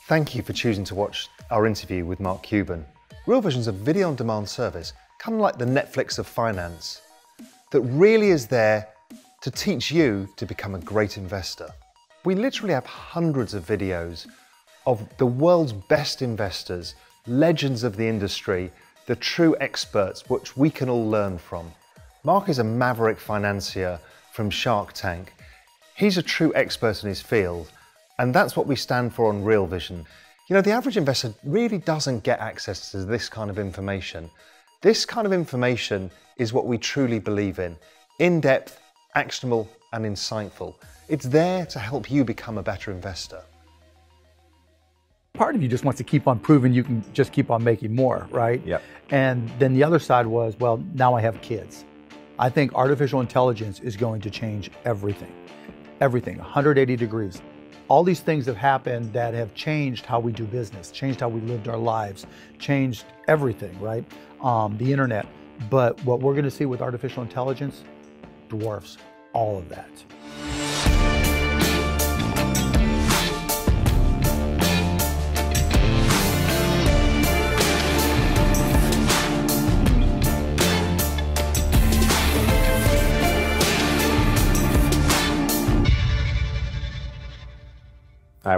Thank you for choosing to watch our interview with Mark Cuban. Real Vision's a video-on-demand service, kind of like the Netflix of finance, that really is there to teach you to become a great investor. We literally have hundreds of videos of the world's best investors, legends of the industry, the true experts which we can all learn from. Mark is a maverick financier from Shark Tank. He's a true expert in his field, and that's what we stand for on Real Vision. You know, the average investor really doesn't get access to this kind of information. This kind of information is what we truly believe in. In-depth, actionable, and insightful. It's there to help you become a better investor. Part of you just wants to keep on proving you can just keep on making more, right? Yep. And then the other side was, well, now I have kids. I think artificial intelligence is going to change everything. Everything, 180 degrees. All these things have happened that have changed how we do business, changed how we lived our lives, changed everything, right? The internet. But what we're going to see with artificial intelligence dwarfs all of that.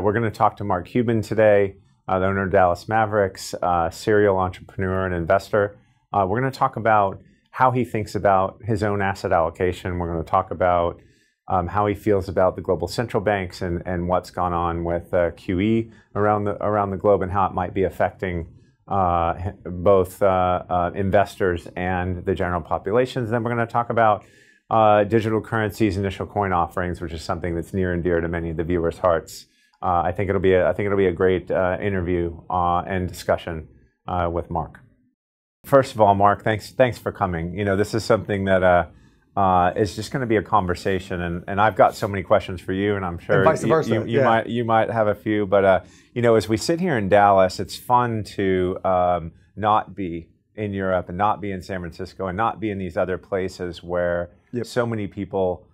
We're going to talk to Mark Cuban today, the owner of Dallas Mavericks, serial entrepreneur and investor. We're going to talk about how he thinks about his own asset allocation. We're going to talk about how he feels about the global central banks and what's gone on with QE around the globe and how it might be affecting both investors and the general populations. Then we're going to talk about digital currencies, initial coin offerings, which is something that's near and dear to many of the viewers' hearts. I think it'll be a great interview and discussion with Mark. First of all, Mark, thanks for coming. You know, this is something that is just going to be a conversation, and I've got so many questions for you, and I'm sure vice versa, you might have a few. But you know, as we sit here in Dallas, it's fun to not be in Europe and not be in San Francisco and not be in these other places where so many people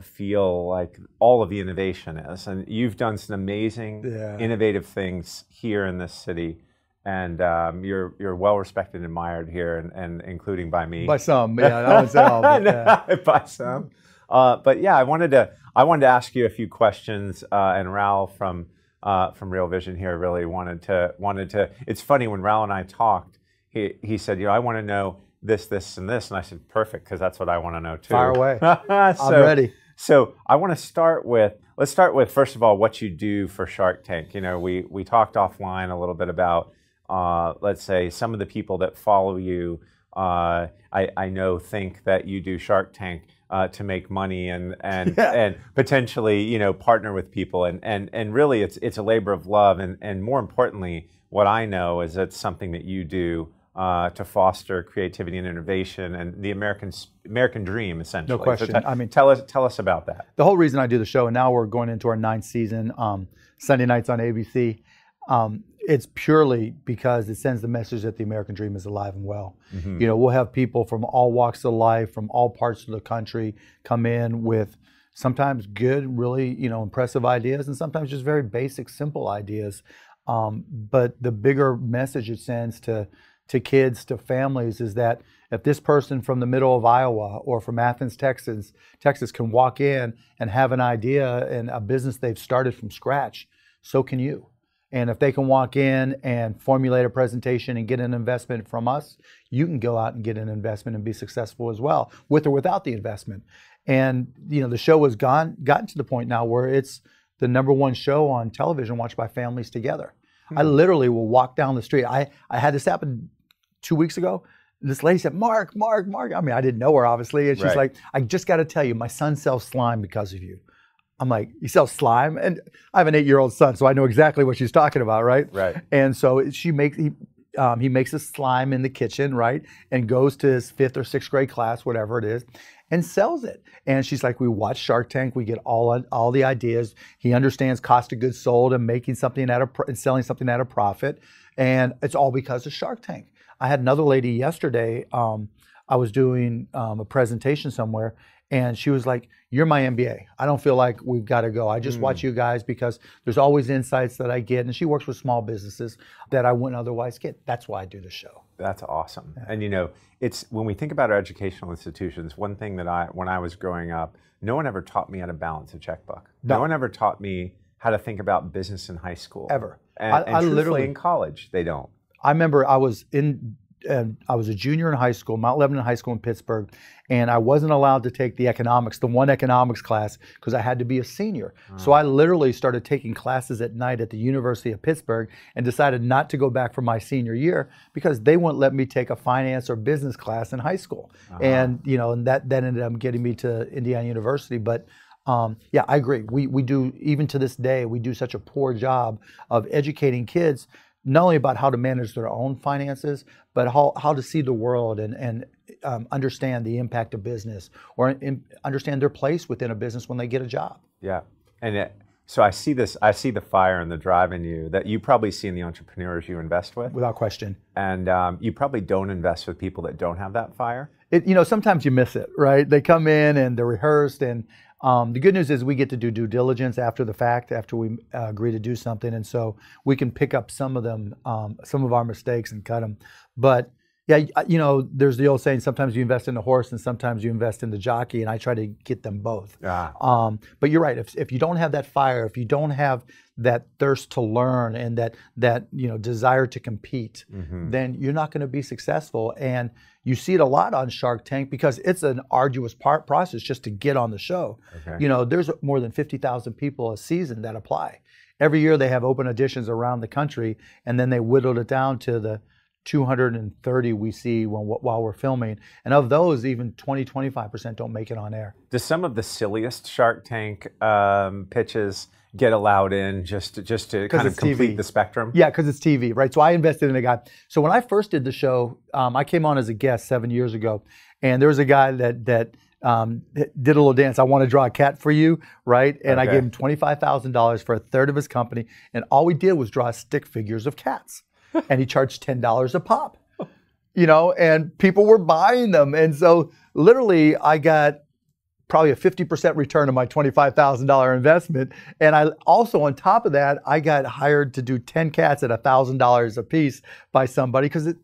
feel like all of the innovation is. And you've done some amazing, innovative things here in this city. And you're well respected and admired here, and including by me. By some, yeah, I would say all, but, yeah. By some. But yeah, I wanted to ask you a few questions, and Raul from Real Vision here really wanted to. It's funny, when Raul and I talked, he said, you know, I want to know this, and this, and I said, perfect, because that's what I want to know too. Fire away. I'm ready. So I want to let's start with first of all what you do for Shark Tank. You know, we talked offline a little bit about let's say some of the people that follow you. I know think that you do Shark Tank to make money and potentially, you know, partner with people, and really it's a labor of love, and more importantly, what I know is it's something that you do to foster creativity and innovation and the American dream, essentially. No question. So I mean, tell us about that. The whole reason I do the show, and now we're going into our 9th season, Sunday nights on ABC. It's purely because it sends the message that the American dream is alive and well. Mm-hmm. You know, we'll have people from all walks of life, from all parts of the country, come in with sometimes good, really, you know, impressive ideas, and sometimes just very basic, simple ideas. But the bigger message it sends to kids, to families, is that if this person from the middle of Iowa or from Athens, Texas can walk in and have an idea and a business they've started from scratch, so can you. And if they can walk in and formulate a presentation and get an investment from us, you can go out and get an investment and be successful as well, with or without the investment. And you know, the show has gotten to the point now where it's the #1 show on television watched by families together. I literally will walk down the street. I had this happen 2 weeks ago. This lady said, Mark. I mean, I didn't know her, obviously. And she's like, I just got to tell you, my son sells slime because of you. I'm like, you sell slime? And I have an 8-year-old son, so I know exactly what she's talking about, right? Right. And so he makes a slime in the kitchen, right? And goes to his 5th or 6th grade class, whatever it is, and sells it. And she's like, we watch Shark Tank, we get all the ideas. He understands cost of goods sold and making something and selling something at a profit. And it's all because of Shark Tank. I had another lady yesterday, I was doing a presentation somewhere, And she was like, "You're my MBA. I don't feel like we've got to go. I just watch you guys because there's always insights that I get." And she works with small businesses that I wouldn't otherwise get. That's why I do the show. That's awesome. Yeah. And you know, it's when we think about our educational institutions, one thing that when I was growing up, no one ever taught me how to balance a checkbook. No one ever taught me how to think about business in high school. Ever. And I literally in college, they don't. I remember I was a junior in high school, Mount Lebanon High School in Pittsburgh, and I wasn't allowed to take the one economics class because I had to be a senior. So I literally started taking classes at night at the University of Pittsburgh and decided not to go back for my senior year because they wouldn't let me take a finance or business class in high school. And and that ended up getting me to Indiana University. But yeah, I agree. We do, even to this day, we do such a poor job of educating kids not only about how to manage their own finances, but how to see the world and understand the impact of business, or understand their place within a business when they get a job. Yeah, and so I see the fire and the drive in you that you probably see in the entrepreneurs you invest with. Without question. And you probably don't invest with people that don't have that fire. Sometimes you miss it, right? They come in and they're rehearsed, and the good news is we get to do due diligence after the fact, after we agree to do something, and so we can pick up some of them, some of our mistakes, and cut them. But yeah, there's the old saying: sometimes you invest in the horse, and sometimes you invest in the jockey. And I try to get them both. But you're right. If you don't have that fire, if you don't have that thirst to learn, and that desire to compete, then you're not going to be successful. And you see it a lot on Shark Tank because it's an arduous process just to get on the show. Okay. There's more than 50,000 people a season that apply. Every year they have open auditions around the country, and then they whittled it down to the 230 we see while we're filming. And of those, even 20-25% don't make it on air. Does some of the silliest Shark Tank pitches get allowed in just to kind of complete TV. The spectrum? Yeah, because it's TV, right? So I invested in a guy. So when I first did the show, I came on as a guest 7 years ago, and there was a guy that did a little dance. I want to draw a cat for you, right? And I gave him $25,000 for a third of his company, and all we did was draw stick figures of cats. And he charged $10 a pop, and people were buying them. And so literally I got probably a 50% return on my $25,000 investment. And I also, on top of that, I got hired to do 10 cats at $1,000 a piece by somebody because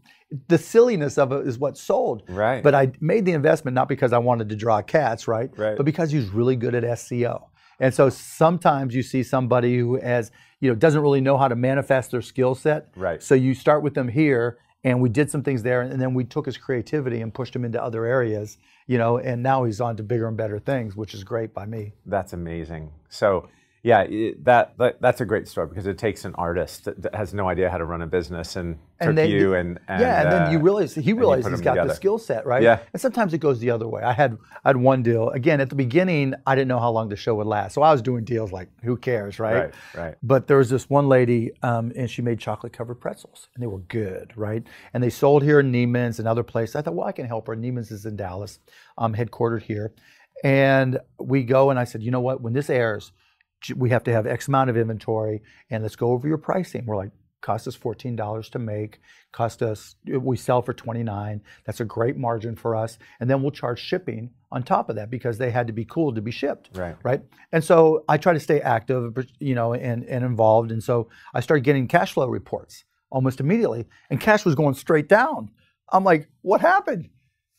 the silliness of it is what sold. Right. But I made the investment not because I wanted to draw cats, right? But because he was really good at SEO. And so sometimes you see somebody who doesn't really know how to manifest their skill set. Right. So you start with them here, and we did some things there, and then we took his creativity and pushed him into other areas, and now he's on to bigger and better things, which is great by me. That's amazing. So yeah, that's a great story because it takes an artist that has no idea how to run a business and then then you realize he realized he's got the skill set, right? Yeah. And sometimes it goes the other way. I had one deal. Again, at the beginning, I didn't know how long the show would last, so I was doing deals like, who cares, right? Right. But there was this one lady, and she made chocolate-covered pretzels, and they were good, right? And they sold here in Neiman's and other places. I thought, well, I can help her. Neiman's is in Dallas, headquartered here, and we go, and I said, you know what? When this airs, we have to have X amount of inventory, and let's go over your pricing. We're like, cost us $14 to make, we sell for $29. That's a great margin for us. And then we'll charge shipping on top of that because they had to be cooled to be shipped. Right. And so I try to stay active, and involved. And so I started getting cash flow reports almost immediately, and cash was going straight down. I'm like, what happened?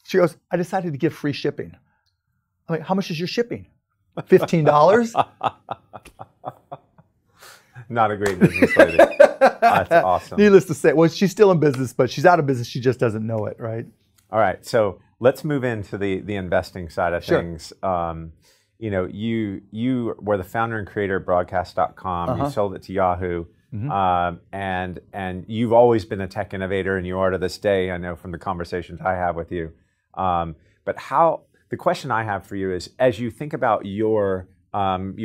She goes, I decided to give free shipping. I'm like, how much is your shipping? $15? Not a great business lady. That's awesome. Needless to say, well, she's still in business, but she's out of business. She just doesn't know it, right? All right, so let's move into the investing side of things. You were the founder and creator of broadcast.com. You sold it to Yahoo. And you've always been a tech innovator, and you are to this day, I know from the conversations I have with you. The question I have for you is, as you think about your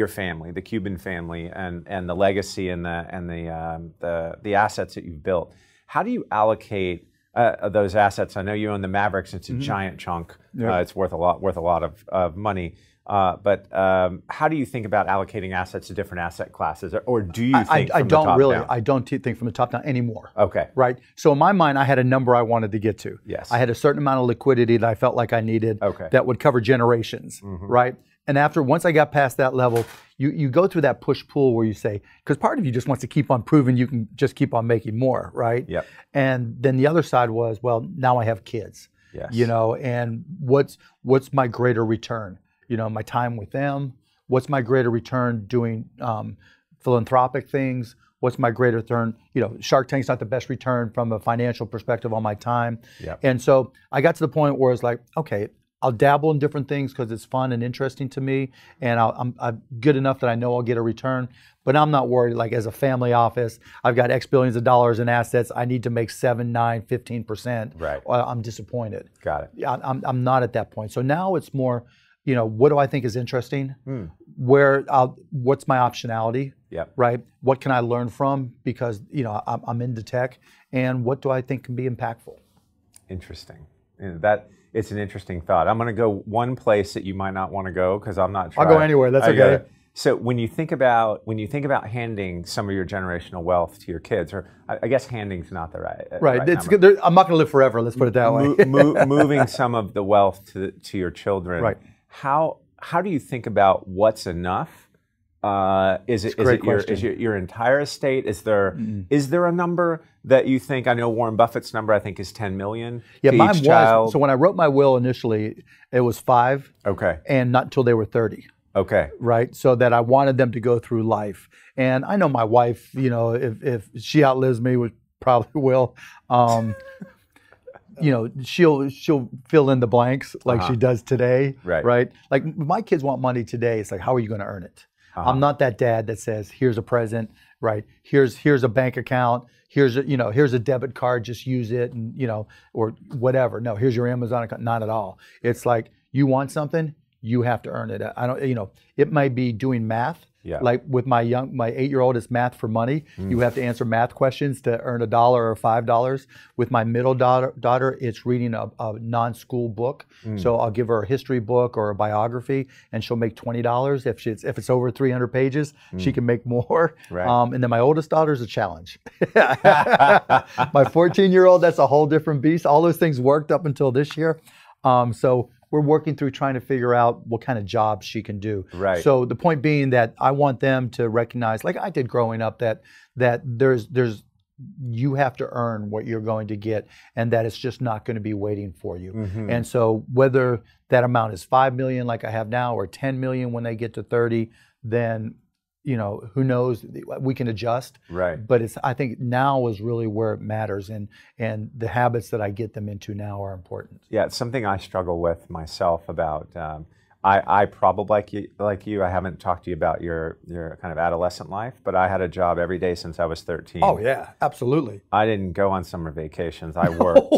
family, the Cuban family, and the legacy and the assets that you've built, how do you allocate those assets. I know you own the Mavericks. It's a giant chunk. Yep. It's worth a lot of money. But how do you think about allocating assets to different asset classes, or do you think I from don't the top really. down? I don't think from the top down anymore. Okay. Right. So in my mind, I had a number I wanted to get to. Yes. I had a certain amount of liquidity that I felt like I needed. Okay. That would cover generations. Right. And once I got past that level, you go through that push pull where you say, because part of you just wants to keep on proving you can just keep on making more. Right. Yep. And then the other side was, well, now I have kids. Yes. You know, and what's my greater return? You know, my time with them. What's my greater return doing philanthropic things? What's my greater return? You know, Shark Tank's not the best return from a financial perspective on my time. Yep. And so I got to the point where it's like, okay, I'll dabble in different things because it's fun and interesting to me, and I'm good enough that I know I'll get a return. But I'm not worried. Like as a family office, I've got X billions of dollars in assets. I need to make 7, 9, 15%. Right. I'm disappointed. Got it. Yeah, I'm not at that point. So now it's more, you know, what do I think is interesting? What's my optionality? Yep. Right. What can I learn from? Because you know I'm into tech, and what do I think can be impactful? Interesting. And it's an interesting thought. I'm going to go one place that you might not want to go because I'm not sure. I'll go anywhere. That's okay. So when you think about handing some of your generational wealth to your kids, or I guess handing's not the right It's number. good. I'm not going to live forever. Let's put it that way. Moving some of the wealth to your children. Right. How do you think about what's enough? Is it your entire estate? Is there a number that you think? I know Warren Buffett's number I think is 10 million. Yeah, to mine each was. child. So when I wrote my will initially, it was 5. Okay. And not until they were 30. Okay. Right. So that I wanted them to go through life. And I know my wife, you know, if she outlives me, which probably will, you know, she'll fill in the blanks like she does today. Right. Right. Like my kids want money today. It's like, how are you going to earn it? I'm not that dad that says, here's a present, right? Here's a bank account. Here's a debit card. Just use it, and or whatever. No, here's your Amazon account. Not at all. It's like you want something, you have to earn it. I don't. It might be doing math. Yeah. Like with my 8-year-old, it's math for money. You have to answer math questions to earn $1 or $5. With my middle daughter, it's reading a non-school book. So I'll give her a history book or a biography, and she'll make $20. If it's over 300 pages, she can make more. Right. And then my oldest daughter's a challenge. My 14-year-old, that's a whole different beast. All those things worked up until this year. So we're working through trying to figure out what kind of jobs she can do. Right. So the point being that I want them to recognize, like I did growing up, that there's you have to earn what you're going to get, and that it's just not going to be waiting for you. And so whether that amount is 5 million like I have now, or 10 million when they get to 30, then who knows? We can adjust. Right. But I think now is really where it matters, and the habits that I get them into now are important. Yeah, it's something I struggle with myself about. I probably like you. I haven't talked to you about your kind of adolescent life, but I had a job every day since I was 13. Oh yeah, absolutely. I didn't go on summer vacations. I worked.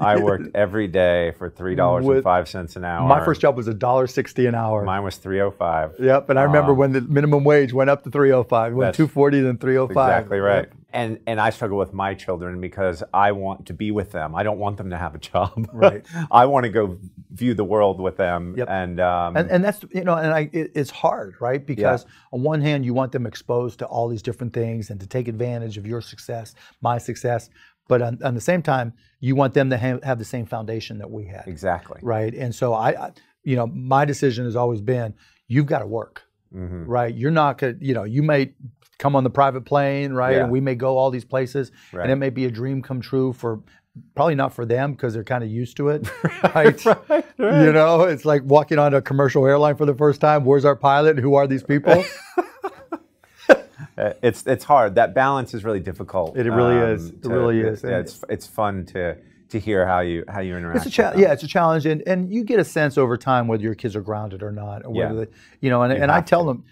I worked every day for $3.05 an hour. My first job was $1.60 an hour. Mine was $3.05. Yep, and I remember when the minimum wage went up to $3.05. It went $2.40, then $3.05. Exactly right. Yep. And I struggle with my children because I want to be with them. I don't want them to have a job. Right. I want to go view the world with them. Yep. And that's it's hard, right? Because on one hand you want them exposed to all these different things and to take advantage of your success, my success, but on the same time you want them to have the same foundation that we had. Exactly. Right. And so my decision has always been, you've got to work. Right. You're not gonna, you may come on the private plane, right? Yeah. And we may go all these places, right. and it may be a dream come true probably not for them because they're kind of used to it, right? Right. It's like walking on a commercial airline for the first time. Where's our pilot? Who are these people? It's hard. That balance is really difficult. It really is. It really is. It's fun to hear how you interact. It's a challenge. Yeah, it's a challenge, and you get a sense over time whether your kids are grounded or not, or whether they, and I tell them,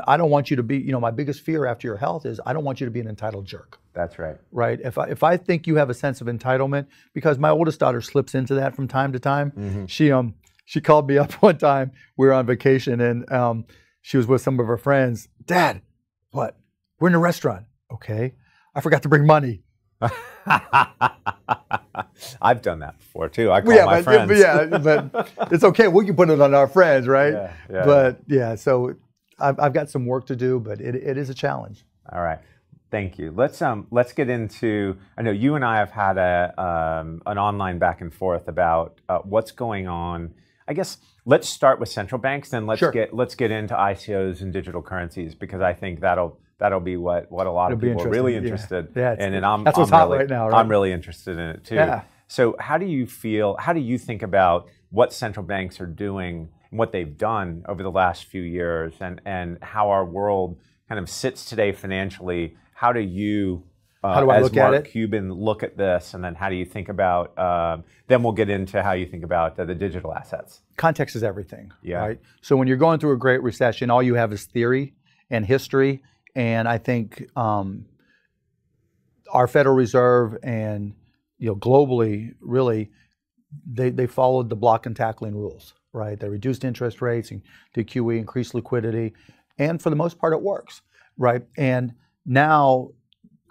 I don't want you to be, my biggest fear after your health is I don't want you to be an entitled jerk. That's right. Right. If I think you have a sense of entitlement, because my oldest daughter slips into that from time to time. She called me up one time. We were on vacation, and she was with some of her friends. Dad, what? We're in a restaurant. Okay. I forgot to bring money. I've done that before too. I call my friends. But it's okay. We can put it on our friends, right? Yeah. So I've got some work to do, but it is a challenge. All right. Thank you. Let's get into. I know you and I have had an online back and forth about what's going on. I guess let's start with central banks, then let's get into ICOs and digital currencies, because I think that'll be what a lot of people are really interested in, and that's what's hot right now. Right? I'm really interested in it too. Yeah. So how do you feel? How do you think about what central banks are doing and what they've done over the last few years, and how our world kind of sits today financially? How do you, as Mark Cuban, look at this, and then how do you think about? Then we'll get into how you think about the digital assets. Context is everything, right? So when you're going through a great recession, all you have is theory and history, and I think our Federal Reserve and globally, really, they followed the block and tackling rules, right? They reduced interest rates and did QE, increased liquidity, and for the most part, it works, right? And now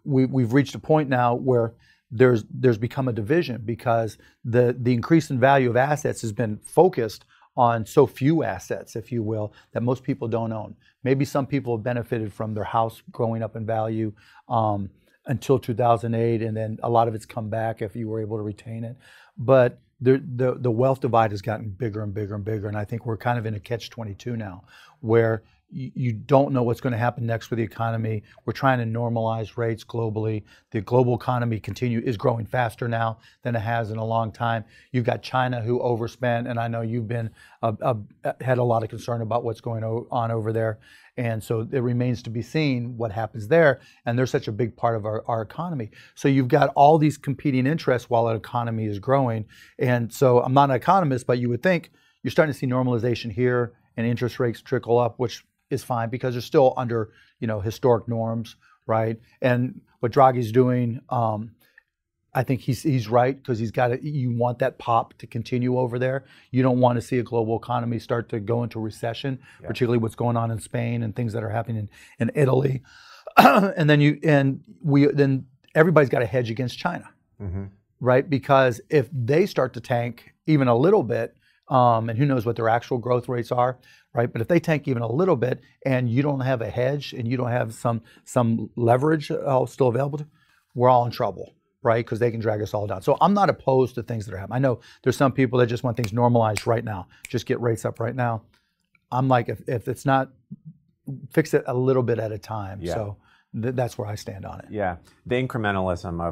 we've reached a point now where there's become a division, because the increase in value of assets has been focused on so few assets, if you will, that most people don't own. Maybe some people have benefited from their house growing up in value until 2008, and then a lot of it's come back if you were able to retain it. But the wealth divide has gotten bigger and bigger and bigger, and I think we're kind of in a catch-22 now, where you don't know what's going to happen next with the economy. We're trying to normalize rates globally. The global economy is growing faster now than it has in a long time. You've got China, who overspent, and I know you've been had a lot of concern about what's going on over there. And so it remains to be seen what happens there. And they're such a big part of our economy. So you've got all these competing interests while an economy is growing. And so I'm not an economist, but you would think you're starting to see normalization here and interest rates trickle up, which is fine because they're still under historic norms, right? And what Draghi's doing, I think he's right, because you want that pop to continue over there. You don't want to see a global economy start to go into recession, particularly what's going on in Spain and things that are happening in Italy. And then everybody's got to hedge against China, right? Because if they start to tank even a little bit, and who knows what their actual growth rates are, right? But if they tank even a little bit, and you don't have a hedge, and you don't have some leverage still available, we're all in trouble, right? Because they can drag us all down. So I'm not opposed to things that are happening. I know there's some people that just want things normalized right now, just get rates up right now. I'm like, if it's not, fix it a little bit at a time. Yeah. So that's where I stand on it. Yeah, the incrementalism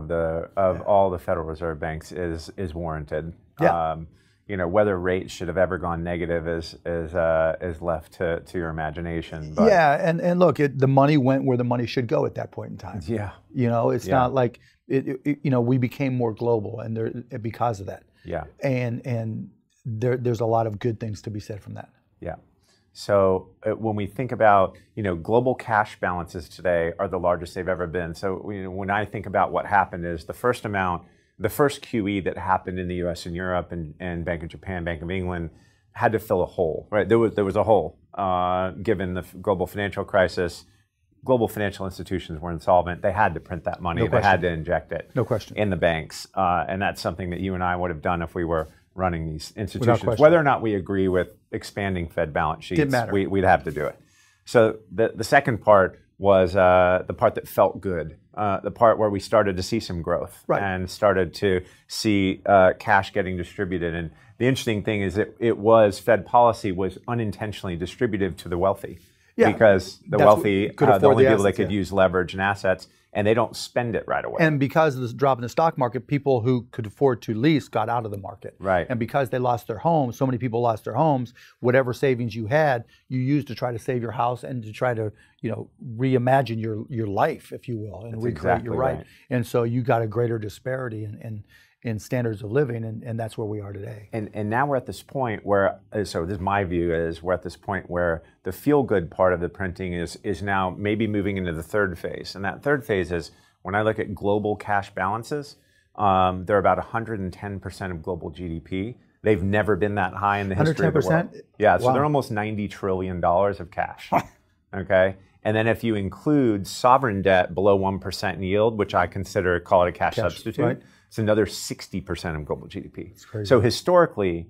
of all the Federal Reserve banks is warranted. Yeah. Whether rates should have ever gone negative is left to your imagination. But and look, the money went where the money should go at that point in time. Yeah, it's not like we became more global, and because of that. Yeah, and there's a lot of good things to be said from that. Yeah. So when we think about global cash balances today are the largest they've ever been. So when I think about what happened is the first QE that happened in the U.S. and Europe and Bank of Japan, Bank of England, had to fill a hole, right? There was a hole given the global financial crisis. Global financial institutions were insolvent. They had to print that money. They had to inject it. No question. In the banks. And that's something that you and I would have done if we were running these institutions. Whether or not we agree with expanding Fed balance sheets, we'd have to do it. So the second part was the part that felt good. The part where we started to see some growth and started to see cash getting distributed. And the interesting thing is Fed policy was unintentionally distributive to the wealthy. Yeah, because the wealthy are the only people that could use leverage and assets, and they don't spend it right away. And because of this drop in the stock market, people who could afford to lease got out of the market. Right. And because they lost their homes, so many people lost their homes, whatever savings you had, you used to try to save your house and to try to, reimagine your life, if you will, and recreate exactly your right. And so you got a greater disparity in standards of living, and that's where we are today. And now we're at this point where, so this is my view, is we're at this point where the feel-good part of the printing is now maybe moving into the third phase. And that third phase is, when I look at global cash balances, they're about 110% of global GDP. They've never been that high in the history of the world. Yeah, so they're almost $90 trillion of cash, okay? And then if you include sovereign debt below 1% in yield, which I consider, call it a cash substitute, right. it's another 60% of global GDP. It's crazy. So historically,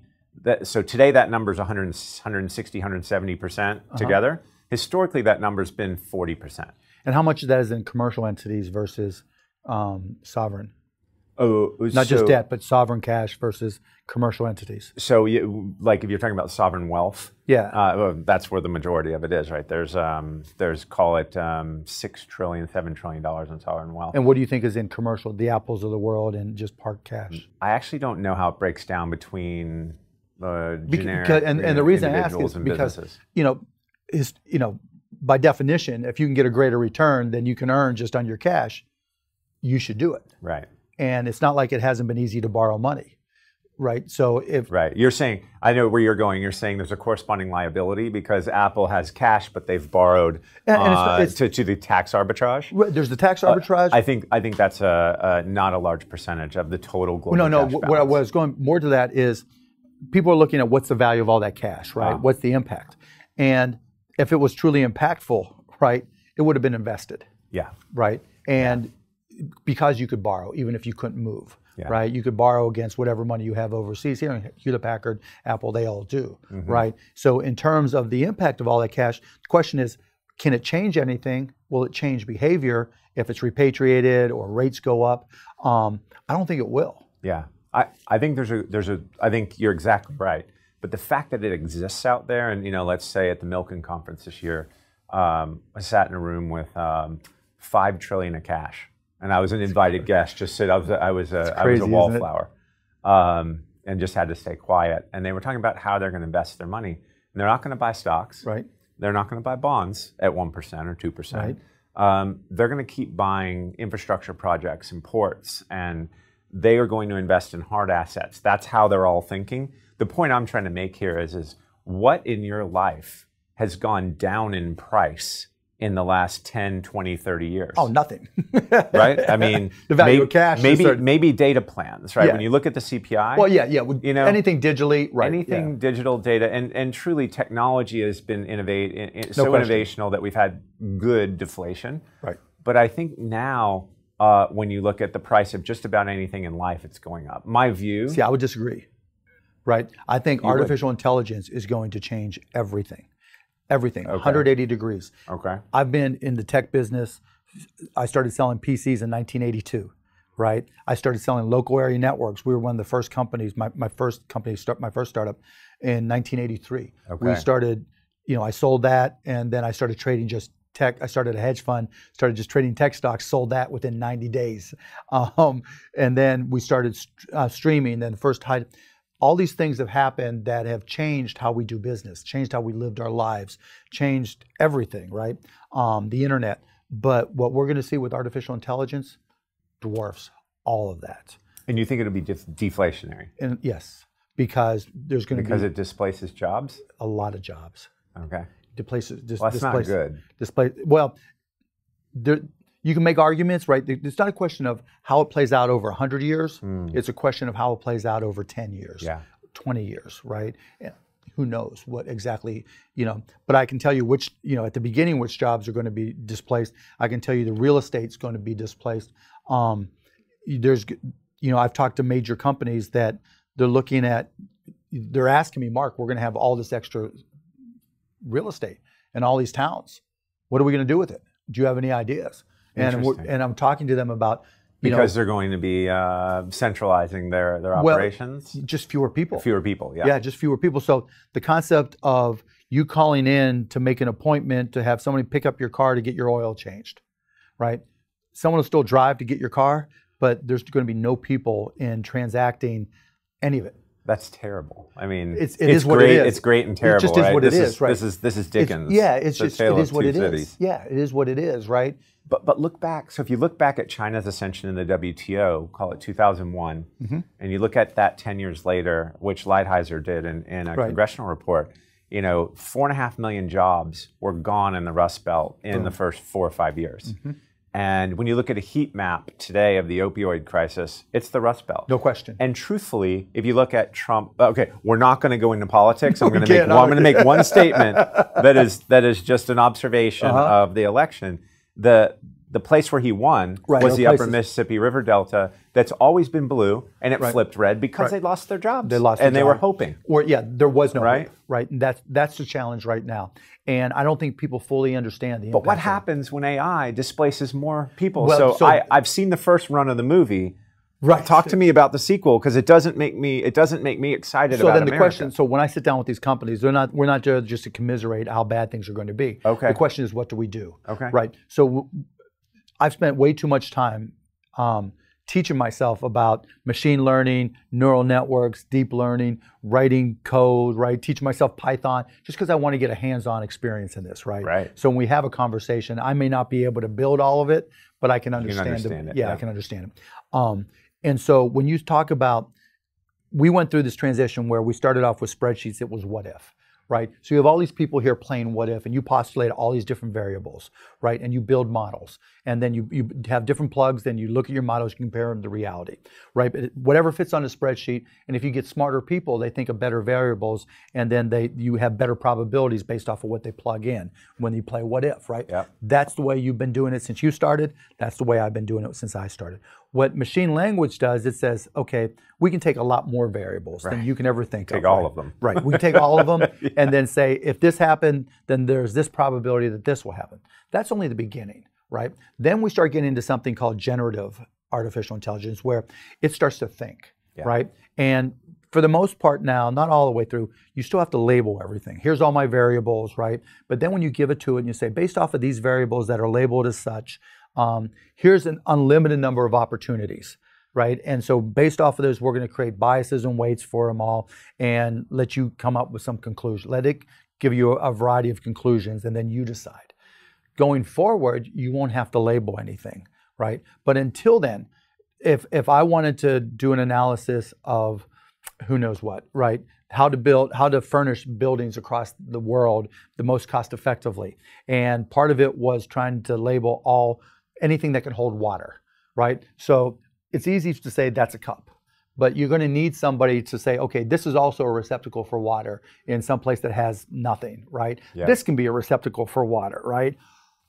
so today that number is 160, 170% together. Historically, that number's been 40%. And how much of that is in commercial entities versus sovereign? Oh, not just debt, but sovereign cash versus commercial entities. So, like if you're talking about sovereign wealth, yeah, that's where the majority of it is, right? There's call it $6 trillion, $7 trillion in sovereign wealth. And what do you think is in commercial, the Apples of the world, and just park cash? I actually don't know how it breaks down between generic and the reason I ask is because by definition, if you can get a greater return than you can earn just on your cash, you should do it. Right. And it's not like it hasn't been easy to borrow money, right? So if you're saying, I know where you're going. You're saying there's a corresponding liability because Apple has cash, but they've borrowed to the tax arbitrage. There's the tax arbitrage. I think that's not a large percentage of the total global. No. Cash What I was going more to that is people are looking at what's the value of all that cash, right? What's the impact? And if it was truly impactful, right, it would have been invested. Yeah. Right. And because you could borrow, even if you couldn't move, right? You could borrow against whatever money you have overseas. Hewlett Packard, Apple, they all do, right? So in terms of the impact of all that cash, the question is, can it change anything? Will it change behavior if it's repatriated or rates go up? I don't think it will. Yeah, I think I think you're exactly right. But the fact that it exists out there, and let's say at the Milken conference this year, I sat in a room with $5 trillion of cash. And I was an invited guest. Just said I was a wallflower, and just had to stay quiet. And they were talking about how they're going to invest their money. And they're not going to buy stocks. Right. They're not going to buy bonds at 1% or 2%. Right. They're going to keep buying infrastructure projects and ports, and they are going to invest in hard assets. That's how they're all thinking. The point I'm trying to make here is what in your life has gone down in price in the last 10, 20, 30 years? Oh, nothing. Right? I mean, the value of cash. Maybe data plans, right? Yeah. When you look at the CPI. Well, yeah. Anything digitally, right? Anything digital data, and truly technology has been innovational that we've had good deflation. Right. But I think now, when you look at the price of just about anything in life, it's going up. My view. See, I would disagree. Right. I think artificial intelligence is going to change everything. Everything, 180 degrees. Okay. I've been in the tech business. I started selling PCs in 1982, right? I started selling local area networks. We were one of the first companies, my first startup in 1983. Okay. We started, I sold that, and then I started trading just tech. I started a hedge fund, started just trading tech stocks, sold that within 90 days. And then we started streaming, then all these things have happened that have changed how we do business, changed how we lived our lives, changed everything, right? The internet. But what we're going to see with artificial intelligence dwarfs all of that. And you think it'll be deflationary? And yes, because there's going to be... Because it displaces jobs? A lot of jobs. Okay. That's not good. You can make arguments, right? It's not a question of how it plays out over 100 years. It's a question of how it plays out over 10 years, 20 years, right? And who knows what exactly, But I can tell you which, at the beginning, which jobs are going to be displaced. I can tell you the real estate's going to be displaced. I've talked to major companies that they're asking me, Mark, we're going to have all this extra real estate in all these towns. What are we going to do with it? Do you have any ideas? And I'm talking to them about because they're going to be centralizing their operations. Just fewer people. Fewer people, yeah. Yeah, just fewer people. So the concept of you calling in to make an appointment to have somebody pick up your car to get your oil changed, right? Someone will still drive to get your car, but there's going to be no people in transacting any of it. That's terrible. I mean, it is what it is. It's great and terrible. It just is what it is, right? This is Dickens. It is what it is. Yeah, it is what it is, right? But look back. So if you look back at China's ascension in the WTO, call it 2001, and you look at that 10 years later, which Lighthizer did in a congressional report, 4.5 million jobs were gone in the Rust Belt in the first 4 or 5 years. And when you look at a heat map today of the opioid crisis, it's the Rust Belt. No question. And truthfully, if you look at Trump, okay, we're not going to go into politics. I'm going to make one statement that is just an observation of the election. The place where he won was the upper Mississippi River Delta. That's always been blue, and it flipped red because they lost their jobs. They lost, and they were hoping. Or there was no hope, right? And that's the challenge right now. And I don't think people fully understand the impact. But what happens when AI displaces more people? Well, so I've seen the first run of the movie. Right. Talk to me about the sequel, because it doesn't make me excited about America. Question. So when I sit down with these companies, we're not there just to commiserate how bad things are going to be. Okay. The question is, what do we do? Okay. Right. So I've spent way too much time teaching myself about machine learning, neural networks, deep learning, writing code, right? Teaching myself Python, just because I want to get a hands-on experience in this, right? Right. So when we have a conversation, I may not be able to build all of it, but I can understand it. Yeah, I can understand it. And so when you talk about, we went through this transition where we started off with spreadsheets. It was what if, right? So you have all these people here playing what if, and you postulate all these different variables, right? And you build models. And then you have different plugs, then you look at your models, you compare them to reality, right? But whatever fits on a spreadsheet, and if you get smarter people, they think of better variables, and then you have better probabilities based off of what they plug in when you play what if, right? Yep. That's the way you've been doing it since you started. That's the way I've been doing it since I started. What machine language does, it says, okay, we can take a lot more variables than you can ever think of. Take all of them. Right, we can take all of them and then say, if this happened, then there's this probability that this will happen. That's only the beginning, right? Then we start getting into something called generative artificial intelligence, where it starts to think, right? And for the most part now, not all the way through, you still have to label everything. Here's all my variables, right? But then when you give it to it and you say, based off of these variables that are labeled as such, here's an unlimited number of opportunities, right? And so based off of those, we're going to create biases and weights for them all and let you come up with some conclusion. Let it give you a variety of conclusions, and then you decide. Going forward, you won't have to label anything, right? But until then, if I wanted to do an analysis of who knows what, right? How to furnish buildings across the world the most cost effectively. And part of it was trying to label anything that can hold water, right? So it's easy to say that's a cup, but you're going to need somebody to say, okay, this is also a receptacle for water in some place that has nothing, right? Yeah. This can be a receptacle for water, right?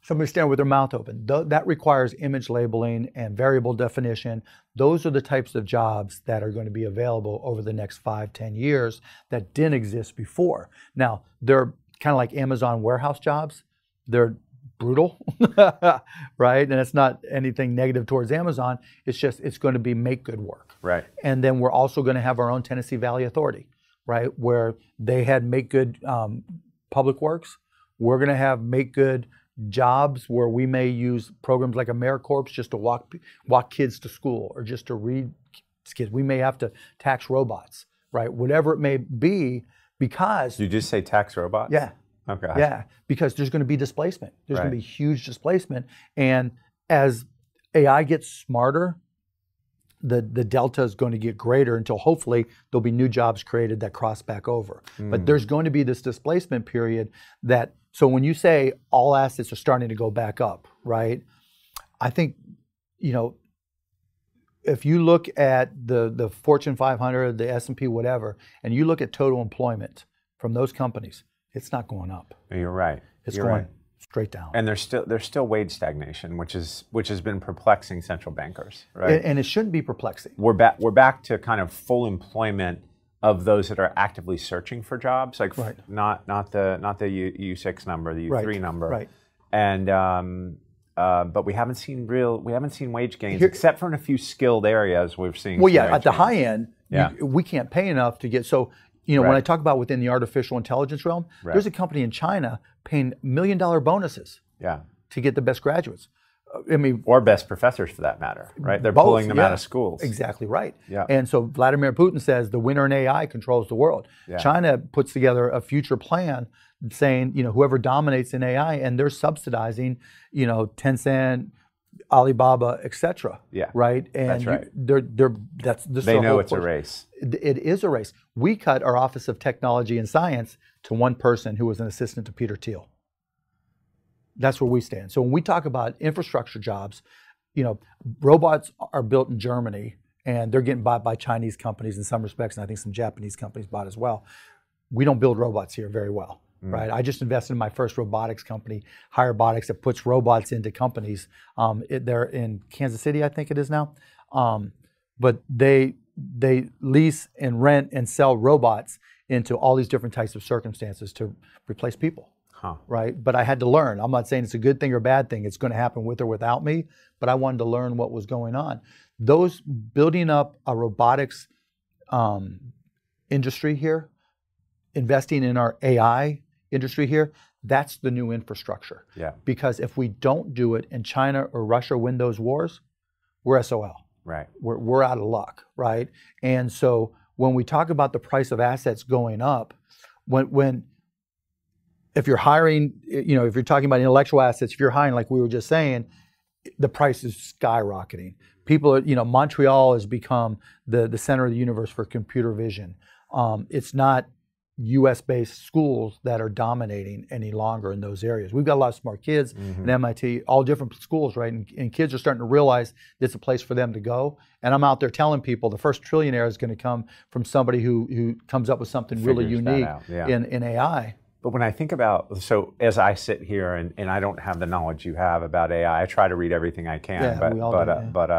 Somebody standing with their mouth open. That requires image labeling and variable definition. Those are the types of jobs that are going to be available over the next 5-10 years that didn't exist before. Now, they're kind of like Amazon warehouse jobs. They're brutal, right? And it's not anything negative towards Amazon. It's just, it's going to be make good work. Right. And then we're also going to have our own Tennessee Valley Authority, right? Where they had make good public works. We're going to have make good jobs where we may use programs like AmeriCorps just to walk kids to school or just to read kids. We may have to tax robots, right? Whatever it may be, because... You just say tax robots? Yeah. Okay. Yeah, because there's going to be displacement. There's going to be huge displacement. And as AI gets smarter, the delta is going to get greater until hopefully there'll be new jobs created that cross back over. But there's going to be this displacement period that... So when you say all assets are starting to go back up, right? I think, if you look at the Fortune 500, the S&P, whatever, and you look at total employment from those companies, it's not going up. You're right. It's going straight down. And there's still wage stagnation, which has been perplexing central bankers, right? And it shouldn't be perplexing. We're back to kind of full employment of those that are actively searching for jobs, like not the U6 number, the U3 number, right? And but we haven't seen wage gains except for in a few skilled areas we've seen. Well, yeah, at the high end, we can't pay enough to get so. When I talk about within the artificial intelligence realm, there's a company in China paying $1 million bonuses to get the best graduates. I mean, or best professors for that matter, right? They're pulling them out of schools. Exactly right. Yeah. And so Vladimir Putin says the winner in AI controls the world. Yeah. China puts together a future plan saying, whoever dominates in AI, and they're subsidizing, Tencent, Alibaba, etc. Yeah. Right. And that's right. They know it's a race. It is a race. We cut our Office of Technology and Science to one person who was an assistant to Peter Thiel. That's where we stand. So when we talk about infrastructure jobs, robots are built in Germany and they're getting bought by Chinese companies in some respects, and I think some Japanese companies bought as well. We don't build robots here very well, right? I just invested in my first robotics company, High Robotics, that puts robots into companies. They're in Kansas City, I think it is now. But they lease and rent and sell robots into all these different types of circumstances to replace people. Right? But I had to learn. I'm not saying it's a good thing or bad thing. It's going to happen with or without me, but I wanted to learn what was going on. Those building up a robotics industry here, investing in our AI industry here, that's the new infrastructure. Yeah. Because if we don't do it and China or Russia win those wars, we're SOL. Right. We're out of luck, right? And so when we talk about the price of assets going up, if you're hiring, if you're talking about intellectual assets, if you're hiring, like we were just saying, the price is skyrocketing. People, Montreal has become the center of the universe for computer vision. It's not US-based schools that are dominating any longer in those areas. We've got a lot of smart kids in MIT, all different schools, right? And kids are starting to realize it's a place for them to go. And I'm out there telling people the first trillionaire is going to come from somebody who comes up with something really unique in AI. But when I think about, so as I sit here and I don't have the knowledge you have about AI, I try to read everything I can, but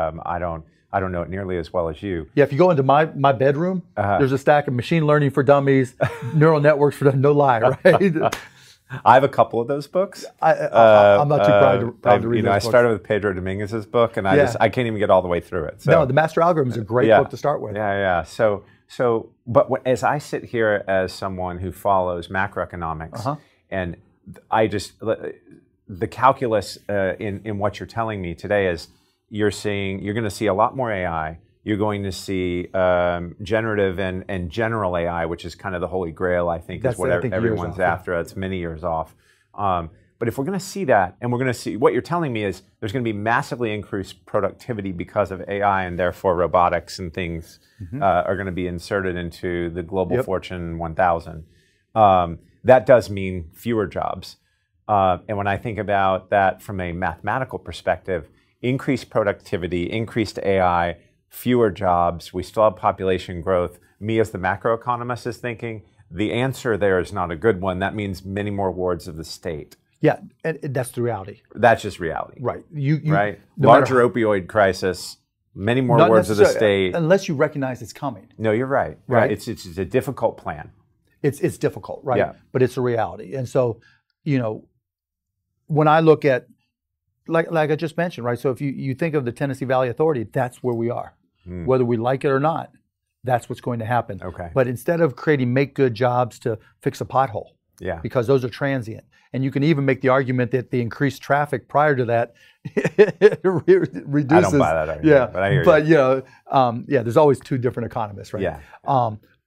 I don't know it nearly as well as you. Yeah, if you go into my bedroom, there's a stack of machine learning for dummies, neural networks for no lie, right? I have a couple of those books. I'm not too proud to read those I books. started with Pedro Dominguez's book, and I can't even get all the way through it. So. No, The Master Algorithm is a great book to start with. Yeah. But as I sit here as someone who follows macroeconomics, and the calculus in what you're telling me today is you're going to see a lot more AI. You're going to see generative and general AI, which is kind of the holy grail, I think, is what everyone's after. It's many years off. But if we're going to see that, and we're going to see, what you're telling me is there's going to be massively increased productivity because of AI, and therefore robotics and things are going to be inserted into the global Fortune 1000. That does mean fewer jobs. And when I think about that from a mathematical perspective, increased productivity, increased AI, fewer jobs, we still have population growth. Me as the macroeconomist is thinking the answer there is not a good one. That means many more wards of the state. Yeah, and that's the reality. That's just reality. Right. Right? Larger opioid crisis, many more wards of the state. Unless you recognize it's coming. No, you're right. Right. It's a difficult plan. It's difficult, right? Yeah. But it's a reality. And so, when I look at, like I just mentioned, right? So if you think of the Tennessee Valley Authority, that's where we are. Whether we like it or not, that's what's going to happen. Okay. But instead of creating make-good jobs to fix a pothole, because those are transient. And you can even make the argument that the increased traffic prior to that reduces. I don't buy that argument, but I hear you. There's always two different economists, right? Yeah.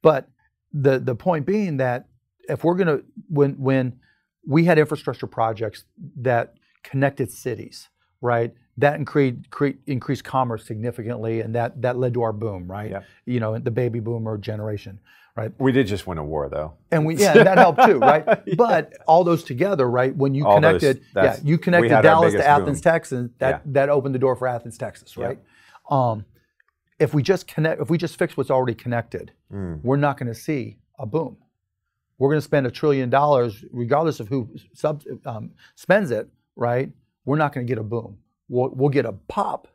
But the point being that if we're going to, when we had infrastructure projects that connected cities, right? That increased commerce significantly, and that led to our boom, right? Yep. The baby boomer generation, right? We did just win a war, though. And that helped too, right? But all those together, right? When you connected Dallas to Athens, Texas, that opened the door for Athens, Texas, right? If we just fix what's already connected, we're not going to see a boom. We're going to spend $1 trillion, regardless of who spends it, right? We're not going to get a boom. We'll get a pop,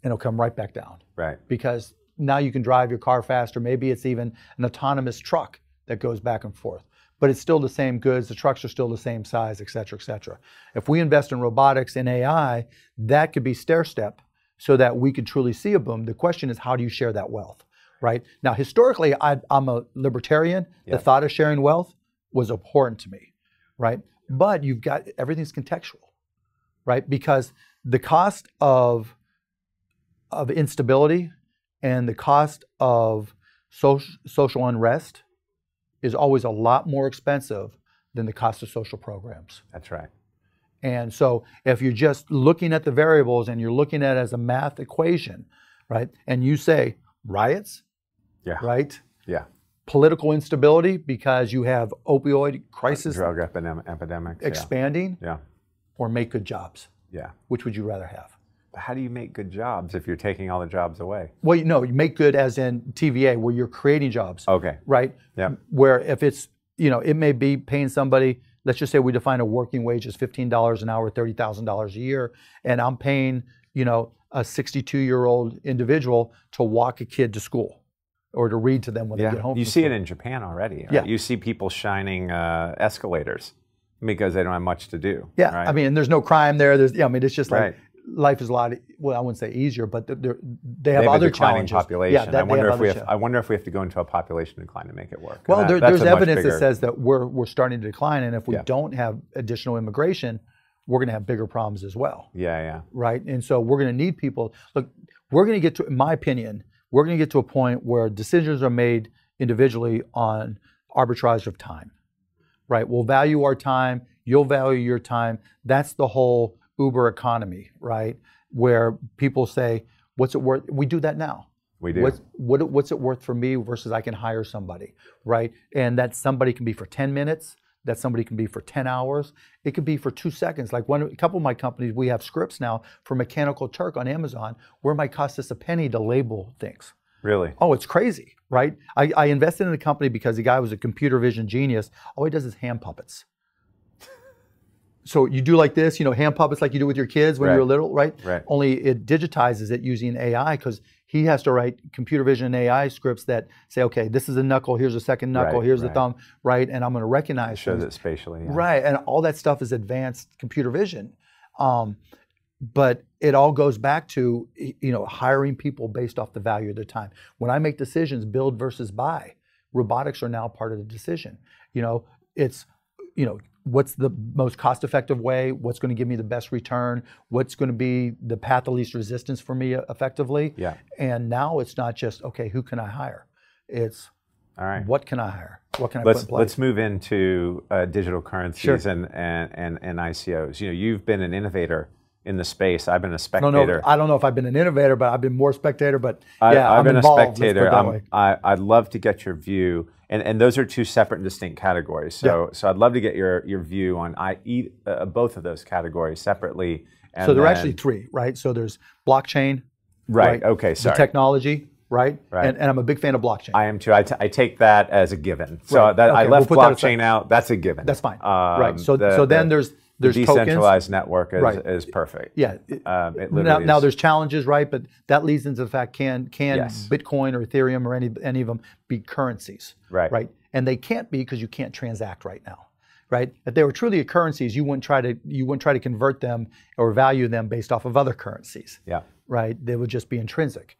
and it'll come right back down. Right. Because now you can drive your car faster. Maybe it's even an autonomous truck that goes back and forth. But it's still the same goods. The trucks are still the same size, et cetera, et cetera. If we invest in robotics and AI, that could be stair-step so that we could truly see a boom. The question is, how do you share that wealth, right? Now, historically, I'm a libertarian. The thought of sharing wealth was abhorrent to me, right? But everything's contextual, right? Because the cost of instability and the cost of social unrest is always a lot more expensive than the cost of social programs. That's right. And so if you're just looking at the variables and you're looking at it as a math equation, right? And you say riots, right? Yeah. Political instability because you have opioid crisis, drug epidemics expanding. Yeah. or make good jobs? Yeah. Which would you rather have? How do you make good jobs if you're taking all the jobs away? Well, you make good as in TVA, where you're creating jobs. Okay. Right? Yeah. Where if it's, it may be paying somebody, let's just say we define a working wage as $15 an hour, $30,000 a year, and I'm paying, a 62-year-old individual to walk a kid to school or to read to them when they get home. You from see school. it in Japan already. Right? Yeah. You see people shining escalators because they don't have much to do. Yeah. Right? I mean, there's no crime there. It's just like Right. life is a lot, I wouldn't say easier, but they have have other a declining challenges. population. Yeah, I wonder if we have to go into a population decline to make it work. Well, there's that's a much evidence bigger- that says that we're starting to decline, and if we don't have additional immigration, we're going to have bigger problems as well. Yeah. Right? And so we're going to need people. Look, we're going to get to, in my opinion, we're going to get to a point where decisions are made individually on arbitrage of time. Right? We'll value our time. You'll value your time. That's the whole Uber economy, right? Where people say, what's it worth? We do that now. We do. What's it worth for me versus I can hire somebody, right? And that somebody can be for 10 minutes. That somebody can be for 10 hours. It could be for 2 seconds. Like a couple of my companies, we have scripts now for Mechanical Turk on Amazon where it might cost us a penny to label things. Really? Oh, it's crazy, right? I invested in a company because the guy was a computer vision genius. All he does is hand puppets. So you do like this, hand puppets like you do with your kids when you're little, right? Right. Only it digitizes it using AI because he has to write computer vision and AI scripts that say, okay, this is a knuckle, here's a second knuckle, here's the thumb, right? And I'm going to recognize it shows things. it spatially. Yeah. Right, and all that stuff is advanced computer vision. But it all goes back to, hiring people based off the value of their time. When I make decisions, build versus buy, robotics are now part of the decision. It's, what's the most cost-effective way? What's going to give me the best return? What's going to be the path of least resistance for me effectively? Yeah. And now it's not just, okay, who can I hire? It's, all right. What can I hire? What can I put in place? Let's move into digital currencies and ICOs. You've been an innovator in the space. I've been a spectator. I don't know if I've been an innovator, but I've been more spectator. But I've been involved, a spectator. I'd love to get your view, and those are two separate and distinct categories. So I'd love to get your view on both of those categories separately. And so there are actually three, right? So there's blockchain, right? Okay, sorry. The technology, right? And I'm a big fan of blockchain. I am too. I take that as a given. So I left blockchain out. That's a given. That's fine. Right. So then there's decentralized tokens. network is perfect. Yeah. Now there's challenges, right? But that leads into the fact: can Bitcoin or Ethereum or any of them be currencies? Right. Right. And they can't be because you can't transact right now. Right. If they were truly currencies, you wouldn't try to convert them or value them based off of other currencies. Yeah. Right. They would just be intrinsic.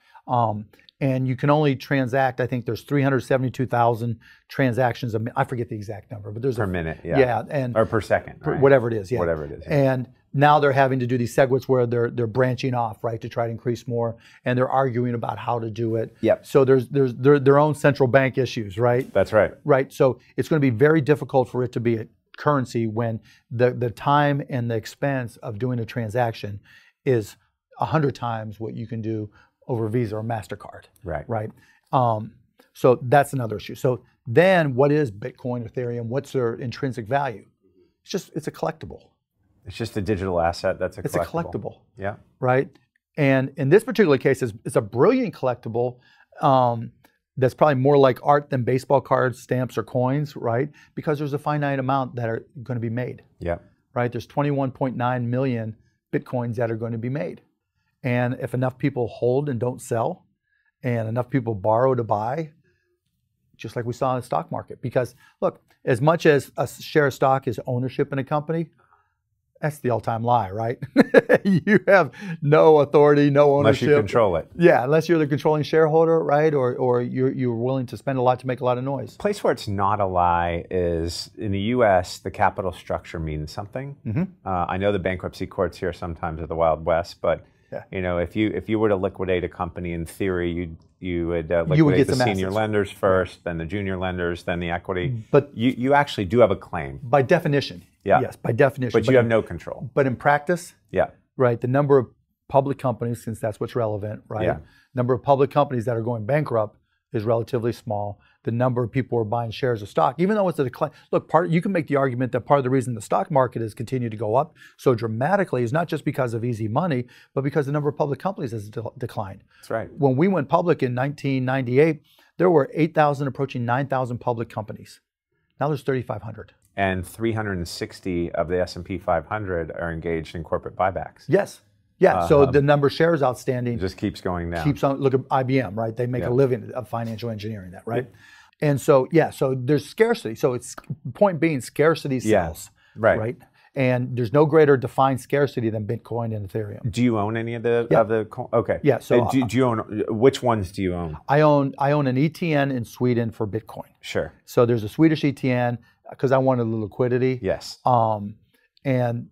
And you can only transact, I think there's 372,000 transactions. I forget the exact number, but there's per minute, or per second, right? Whatever it is, whatever it is. Yeah. And now they're having to do these segwits where they're branching off, right, to try to increase more, and they're arguing about how to do it. Yep. So there's their own central bank issues, right? That's right. Right. So it's going to be very difficult for it to be a currency when the time and the expense of doing a transaction is 100 times what you can do over Visa or MasterCard. Right. Right. So that's another issue. So then what is Bitcoin, Ethereum? What's their intrinsic value? It's a collectible. It's just a digital asset that's a collectible. It's a collectible. Yeah. Right. And in this particular case, it's a brilliant collectible that's probably more like art than baseball cards, stamps, or coins, right? Because there's a finite amount that are going to be made. Yeah. Right. There's 21.9 million Bitcoins that are going to be made. And if enough people hold and don't sell, and enough people borrow to buy, just like we saw in the stock market. Because look, as much as a share of stock is ownership in a company, that's the all-time lie, right? You have no authority, no ownership. Unless you control it. Yeah, unless you're the controlling shareholder, right? Or you're willing to spend a lot to make a lot of noise. The place where it's not a lie is in the U.S., the capital structure means something. Mm-hmm. I know the bankruptcy courts here sometimes are the Wild West, but if you were to liquidate a company, in theory, you would liquidate the senior lenders first, then the junior lenders, then the equity. But you actually do have a claim. By definition. Yeah. Yes, by definition. But you have no control. But in practice, right, the number of public companies, since that's what's relevant, right? Yeah. Number of public companies that are going bankrupt is relatively small. The number of people who are buying shares of stock, even though it's a decline. Look, you can make the argument that part of the reason the stock market has continued to go up so dramatically is not just because of easy money, but because the number of public companies has declined. That's right. When we went public in 1998, there were 8,000 approaching 9,000 public companies. Now there's 3,500. And 360 of the S&P 500 are engaged in corporate buybacks. Yes. Yeah, so the number of shares outstanding just keeps going down. Keeps on. Look at IBM, right? They make a living of financial engineering, that, right? And so, so there's scarcity. So it's point being, scarcity sells, right? And there's no greater defined scarcity than Bitcoin and Ethereum. Do you own any of the okay? Yeah. So do you own, which ones do you own? I own an ETN in Sweden for Bitcoin. Sure. So there's a Swedish ETN because I wanted the liquidity. Yes. And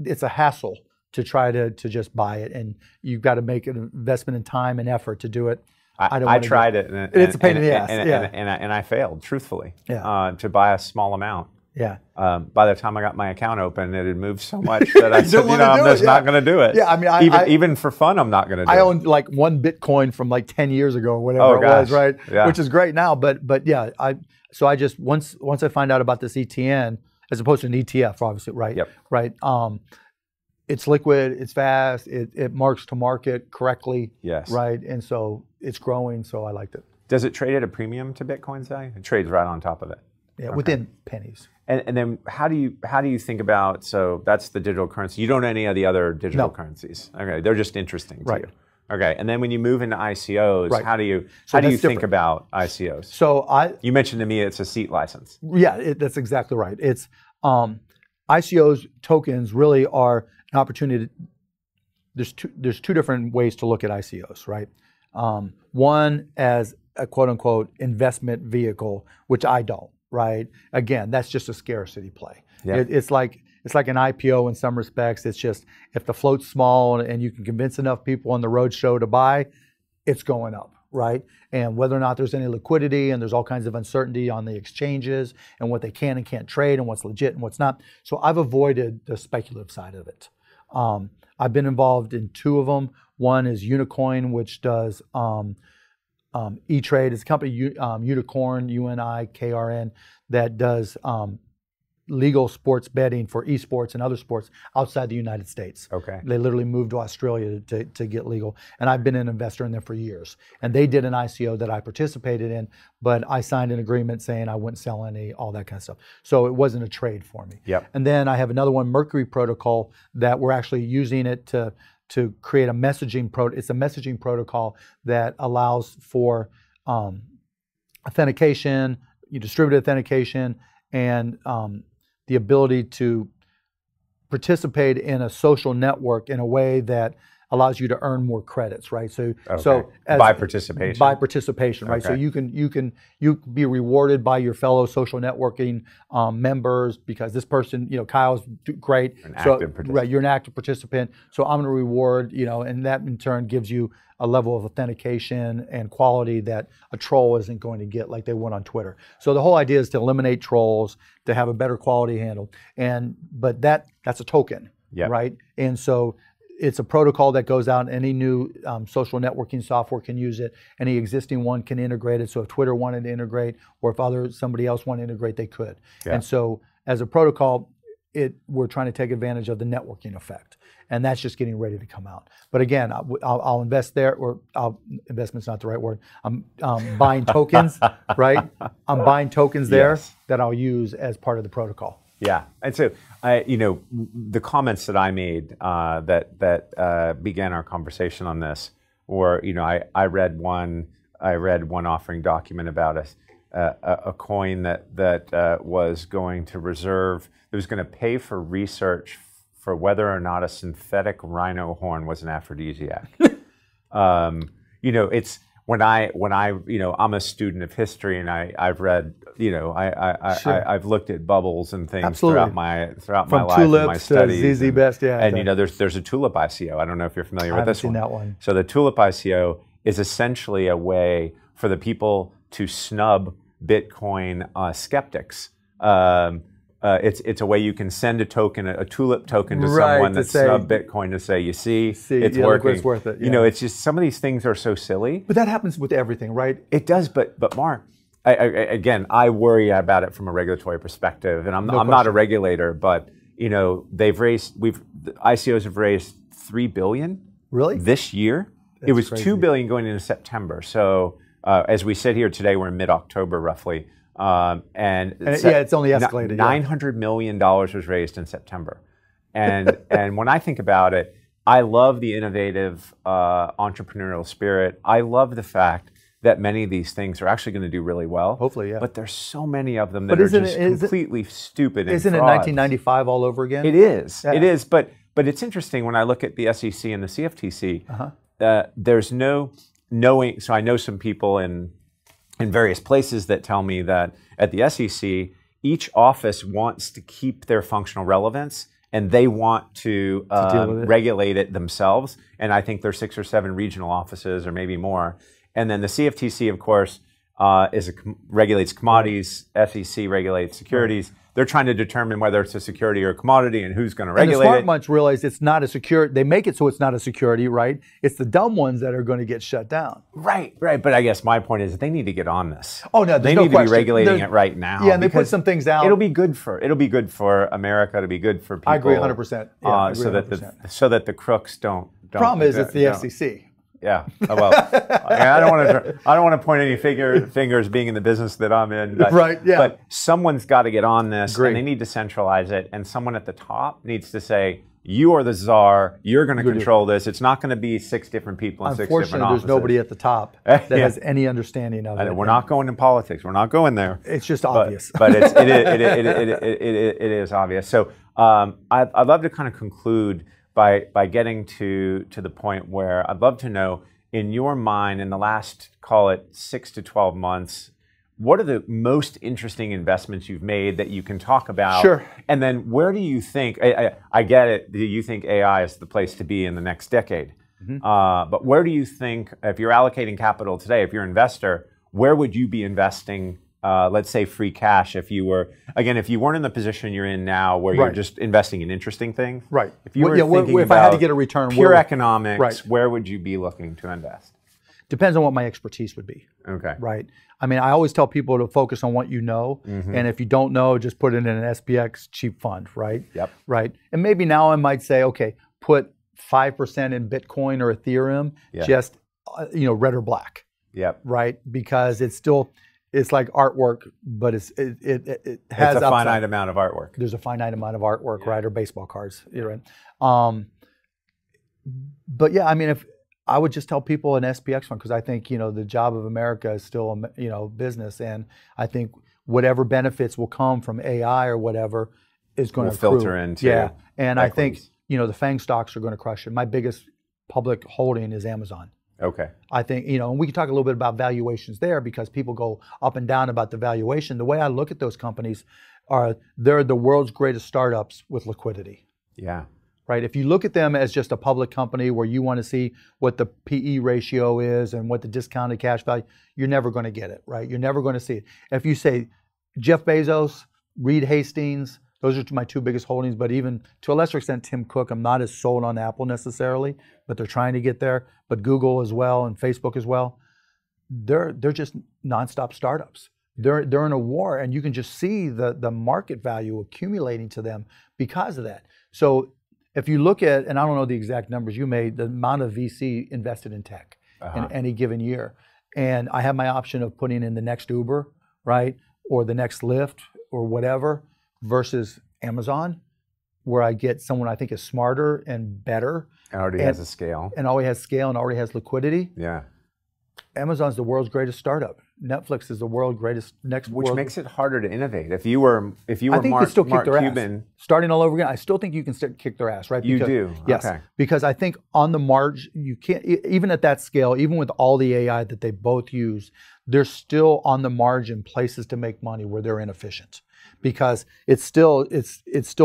it's a hassle to try to just buy it, and you've got to make an investment in time and effort to do it. I tried it, and it's a pain in the ass. And I failed, truthfully, to buy a small amount. Yeah. By the time I got my account open, it had moved so much that I said, I'm just not going to do it. Yeah, I mean, even for fun, I'm not going to do it. I owned like one Bitcoin from like 10 years ago, or whatever it was, right? Yeah. Which is great now, but yeah, I just once I find out about this ETN, as opposed to an ETF, obviously, right? Yep. Right. It's liquid, it's fast, it marks to market correctly. Yes. Right. And so it's growing, so I liked it. Does it trade at a premium to Bitcoin, say? It trades right on top of it. Yeah, within pennies. And then how do you think about, so that's the digital currency. You don't own any of the other digital currencies. Okay, they're just interesting to you. Okay, and then when you move into ICOs, how do you think about ICOs? So you mentioned to me it's a seat license. Yeah, that's exactly right. It's ICOs tokens really are an opportunity. There's two different ways to look at ICOs, right? One as a quote unquote investment vehicle, which I don't, right? Again, that's just a scarcity play. Yeah. It's like an IPO in some respects. It's just if the float's small and you can convince enough people on the roadshow to buy, it's going up, right? And whether or not there's any liquidity, and there's all kinds of uncertainty on the exchanges and what they can and can't trade and what's legit and what's not. So I've avoided the speculative side of it. I've been involved in two of them. One is Unicoin, which does E-Trade. It's a company, Unicorn, UNIKRN, that does legal sports betting for esports and other sports outside the United States. Okay. They literally moved to Australia to get legal. And I've been an investor in them for years. And they did an ICO that I participated in, but I signed an agreement saying I wouldn't sell any, all that kind of stuff. So it wasn't a trade for me. Yep. And then I have another one, Mercury Protocol, that we're actually using it to create a messaging it's a messaging protocol that allows for authentication, distributed authentication, and the ability to participate in a social network in a way that allows you to earn more credits, right? So by participation. By participation, right? So you can be rewarded by your fellow social networking members because this person, Kyle's great. Right, you're an active participant. So I'm going to reward, and that in turn gives you a level of authentication and quality that a troll isn't going to get like they would on Twitter. So the whole idea is to eliminate trolls, to have a better quality handle. But that's a token, right? And so it's a protocol that goes out. Any new social networking software can use it. Any existing one can integrate it. So if Twitter wanted to integrate, or if somebody else wanted to integrate, they could. Yeah. And so as a protocol, we're trying to take advantage of the networking effect. And that's just getting ready to come out. But again, I'll invest there, or investment's not the right word. I'm buying tokens, right? I'm buying tokens there that I'll use as part of the protocol. Yeah, and so the comments that I made that began our conversation on this were, I read one offering document about a coin that was going to reserve, it was going to pay for research for whether or not a synthetic rhino horn was an aphrodisiac. It's when I I'm a student of history, and I've read, I've looked at bubbles and things throughout my life and my studies. ZZ Best, yeah. And there's a tulip ICO. I don't know if you're familiar with this one. I haven't seen that one. So the tulip ICO is essentially a way for the people to snub Bitcoin skeptics. it's a way you can send a token, a tulip token to Right, someone to that's say- sub Bitcoin to say, you see, it's yeah, look, working. it's worth it. You Yeah. know, it's just some of these things are so silly. But that happens with everything, right? It does, but Mark, again, I worry about it from a regulatory perspective, and I'm not a regulator, but you know, the ICOs have raised $3 billion Really? this year. That's it was crazy. $2 billion going into September. So as we sit here today, we're in mid-October roughly, and it's only escalated. $900 million was raised in September, and when I think about it, I love the innovative entrepreneurial spirit. I love the fact that many of these things are actually going to do really well. Hopefully, yeah. But there's so many of them that are just completely stupid and Isn't it frauds. 1995 all over again? It is. Yeah. It is. But it's interesting when I look at the SEC and the CFTC. There's no knowing. So I know some people in various places that tell me that at the SEC, each office wants to keep their functional relevance, and they want to deal with it. regulate it themselves. And I think there's 6 or 7 regional offices, or maybe more. And then the CFTC, of course, regulates commodities. SEC regulates securities. They're trying to determine whether it's a security or a commodity and who's going to regulate And the smart it. ones realize it's not a security. They make it so it's not a security, right? It's the dumb ones that are going to get shut down. Right. But I guess my point is they need to get on this. Oh no, they there's no need to question. be regulating it right now. Yeah, and they put some things out. It'll be good for America. It'll be good for people. I agree 100%. Yeah, I agree 100%. So that the crooks don't. Problem is, it's the SEC. Yeah. Oh, well, I don't want to point any fingers being in the business that I'm in. But, right. Yeah. But someone's got to get on this, Agree. and they need to centralize it. And someone at the top needs to say, "You are the czar. You're going to control this. It's not going to be 6 different people in 6 different offices." Unfortunately, there's nobody at the top that has any understanding of it. We're not going in politics. We're not going there. It's just obvious. But it is obvious. So I'd love to kind of conclude by getting to the point where I'd love to know, in your mind, in the last, call it 6 to 12 months, what are the most interesting investments you've made that you can talk about? Sure. And then where do you think, I get it, do you think AI is the place to be in the next decade? Mm-hmm. But where do you think, if you're allocating capital today, if you're an investor, where would you be investing, let's say free cash, if you weren't in the position you're in now where you're just investing in interesting things? Right. If you were thinking if I had to get a return, pure economics, where would you be looking to invest? Depends on what my expertise would be. Okay. Right. I mean, I always tell people to focus on what you know, and if you don't know, just put it in an SPX cheap fund, right? Yep. Right. And maybe now I might say, okay, put 5% in Bitcoin or Ethereum, just red or black. Yep. Right. Because it's like artwork, but it has a upside. finite amount of artwork. There's a finite amount of artwork, right, or baseball cards. You're right. But yeah, I mean, if I would just tell people an SPX fund, because I think the job of America is still business, and I think whatever benefits will come from AI or whatever is going to filter into and equities. I think the FANG stocks are going to crush it. My biggest public holding is Amazon. Okay. I think, and we can talk a little bit about valuations there, because people go up and down about the valuation. The way I look at those companies they're the world's greatest startups with liquidity. Yeah. Right. If you look at them as just a public company where you want to see what the PE ratio is and what the discounted cash value, you're never going to get it, right? You're never going to see it. If you say Jeff Bezos, Reed Hastings, those are my 2 biggest holdings, but even to a lesser extent, Tim Cook, I'm not as sold on Apple necessarily, but they're trying to get there. But Google as well and Facebook as well, they're just nonstop startups. They're in a war, and you can just see the market value accumulating to them because of that. So if you look at, and I don't know the exact numbers you made, the amount of VC invested in tech in any given year, and I have my option of putting in the next Uber, right, or the next Lyft or whatever, versus Amazon, where I get someone I think is smarter and better. And already has a scale. And already has scale and already has liquidity. Yeah. Amazon's the world's greatest startup. Netflix is the world's greatest Which makes it harder to innovate. If you were I think Mark, you still kick Mark their Cuban, ass. Starting all over again, I still think you can kick their ass, right? You do. Yes. Okay. Because I think on the margin, you can't, even at that scale, even with all the AI that they both use, there's still on the margin places to make money where they're inefficient. Because it's still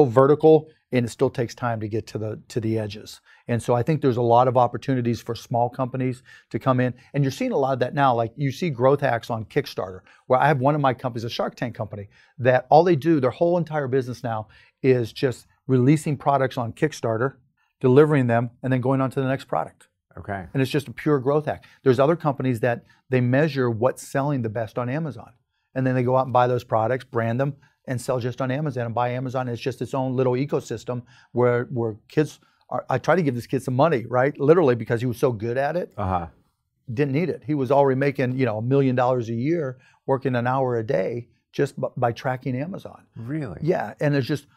vertical and it still takes time to get to the edges. And so I think there's a lot of opportunities for small companies to come in, and you're seeing a lot of that now. Like you see growth hacks on Kickstarter, where I have one of my companies, a Shark Tank company, that all they do, their whole entire business now is just releasing products on Kickstarter, delivering them, and then going on to the next product. Okay. And it's just a pure growth hack. There's other companies that they measure what's selling the best on Amazon, and then they go out and buy those products, brand them, and sell just on Amazon and buy Amazon. It's just its own little ecosystem where kids are. I try to give this kid some money, right? Literally, because he was so good at it. Didn't need it. He was already making, $1 million a year, working an hour a day just by tracking Amazon. Really? Yeah, and it's just,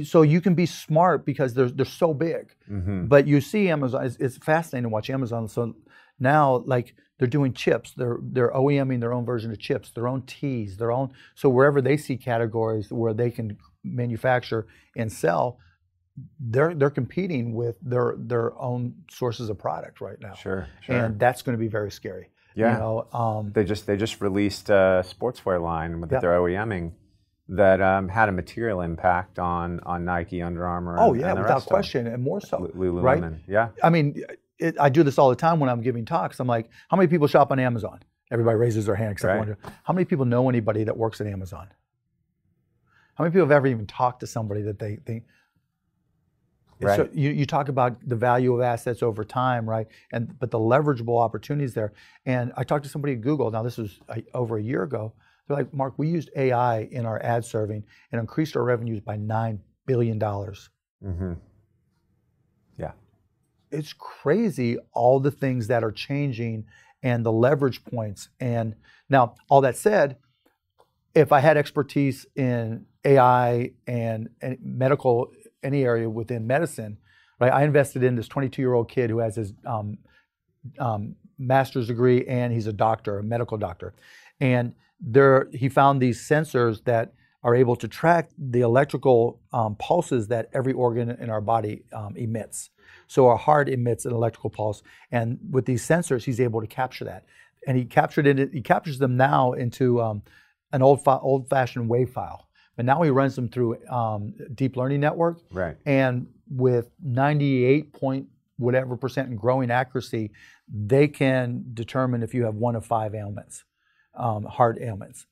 so you can be smart because they're so big. But you see Amazon, it's fascinating to watch Amazon. So now, like, they're doing chips. They're OEMing their own version of chips, their own teas, their own. So wherever they see categories where they can manufacture and sell, they're competing with their own sources of product right now. Sure. And that's going to be very scary. Yeah. They just released a sportswear line that they're OEMing that had a material impact on Nike, Under Armour. Oh yeah, without question, and more so. Lululemon. Right? Yeah. I mean, I do this all the time when I'm giving talks. I'm like, how many people shop on Amazon? Everybody raises their hand except one. How many people know anybody that works at Amazon? How many people have ever even talked to somebody that they think? Right. So you talk about the value of assets over time, right? But the leverageable opportunities there. And I talked to somebody at Google. Now this was over a year ago. They're like, Mark, we used AI in our ad serving and increased our revenues by $9 billion. Yeah. It's crazy, all the things that are changing and the leverage points. And now, all that said, if I had expertise in AI and medical, any area within medicine, right? I invested in this 22-year-old kid who has his master's degree and he's a doctor, a medical doctor. And he found these sensors that are able to track the electrical pulses that every organ in our body emits. So our heart emits an electrical pulse, and with these sensors, he's able to capture that. And he captures them now into an old-fashioned wave file. But now he runs them through deep learning network. Right. And with 98% and growing accuracy, they can determine if you have one of 5 ailments, heart ailments.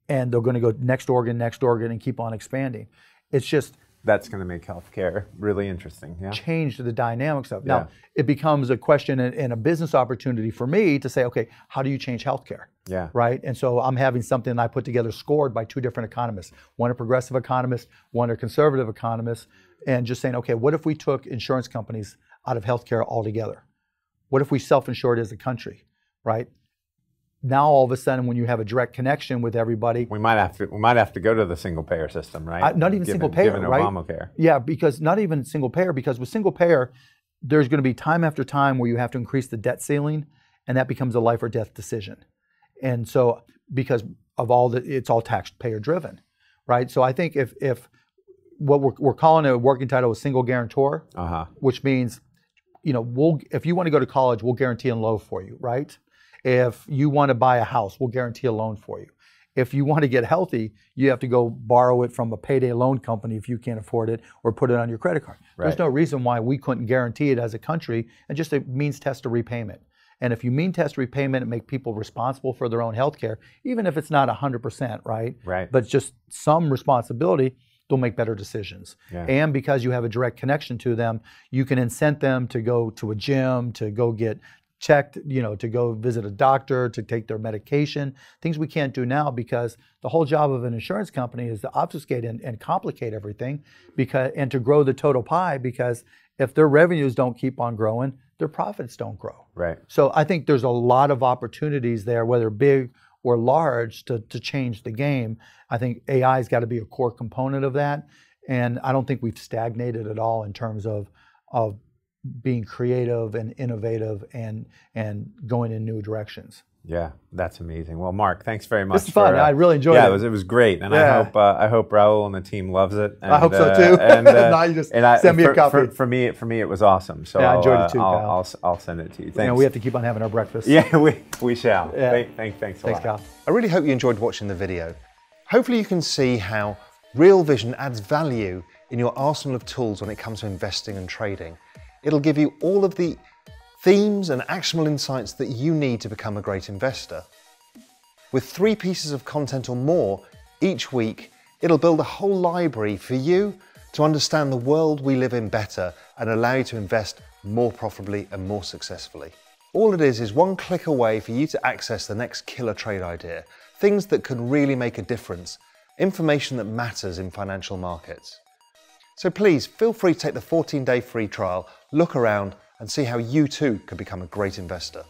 And they're going to go next organ, and keep on expanding. It's just... That's going to make healthcare really interesting. Yeah. Change the dynamics of it. Now, it becomes a question and a business opportunity for me to say, okay, how do you change healthcare? Yeah. Right? And so I'm having something that I put together scored by 2 different economists, one a progressive economist, one a conservative economist, and just saying, okay, what if we took insurance companies out of healthcare altogether? What if we self-insured as a country, right? Now all of a sudden, when you have a direct connection with everybody, we might have to go to the single payer system, right? Not even single payer, given right? Obamacare. Yeah, because not even single payer, because with single payer, there's going to be time after time where you have to increase the debt ceiling, and that becomes a life or death decision. And so, because of it's all taxpayer driven, right? So I think if what we're calling a working title is single guarantor, which means, if you want to go to college, we'll guarantee a loan for you, right? If you want to buy a house, we'll guarantee a loan for you. If you want to get healthy, you have to go borrow it from a payday loan company if you can't afford it, or put it on your credit card. Right. There's no reason why we couldn't guarantee it as a country, and just a means test of repayment. And if you mean test repayment and make people responsible for their own health care, even if it's not 100%, right? Right. But just some responsibility, they'll make better decisions. Yeah. And because you have a direct connection to them, you can incent them to go to a gym, to go get checked, to go visit a doctor, to take their medication, things we can't do now, because the whole job of an insurance company is to obfuscate and complicate everything, and to grow the total pie, because if their revenues don't keep on growing, their profits don't grow. Right. So I think there's a lot of opportunities there, whether big or large, to change the game. I think AI's got to be a core component of that, and I don't think we've stagnated at all in terms of being creative and innovative and going in new directions. Yeah, that's amazing. Well, Mark, thanks very much. This is fun. I really enjoyed it. Yeah, it was great, and I hope Raul and the team loves it. And, I hope so too. Now you just send me a copy. For me, it was awesome. So I enjoyed it too, Kyle. I'll send it to you. Thanks. We have to keep on having our breakfast. Yeah, we shall. Yeah. Thanks a lot. Thanks, Kyle. I really hope you enjoyed watching the video. Hopefully you can see how Real Vision adds value in your arsenal of tools when it comes to investing and trading. It'll give you all of the themes and actionable insights that you need to become a great investor. With 3 pieces of content or more each week, it'll build a whole library for you to understand the world we live in better and allow you to invest more profitably and more successfully. All it is 1 click away for you to access the next killer trade idea, things that can really make a difference, information that matters in financial markets. So please feel free to take the 14-day free trial, look around and see how you too can become a great investor.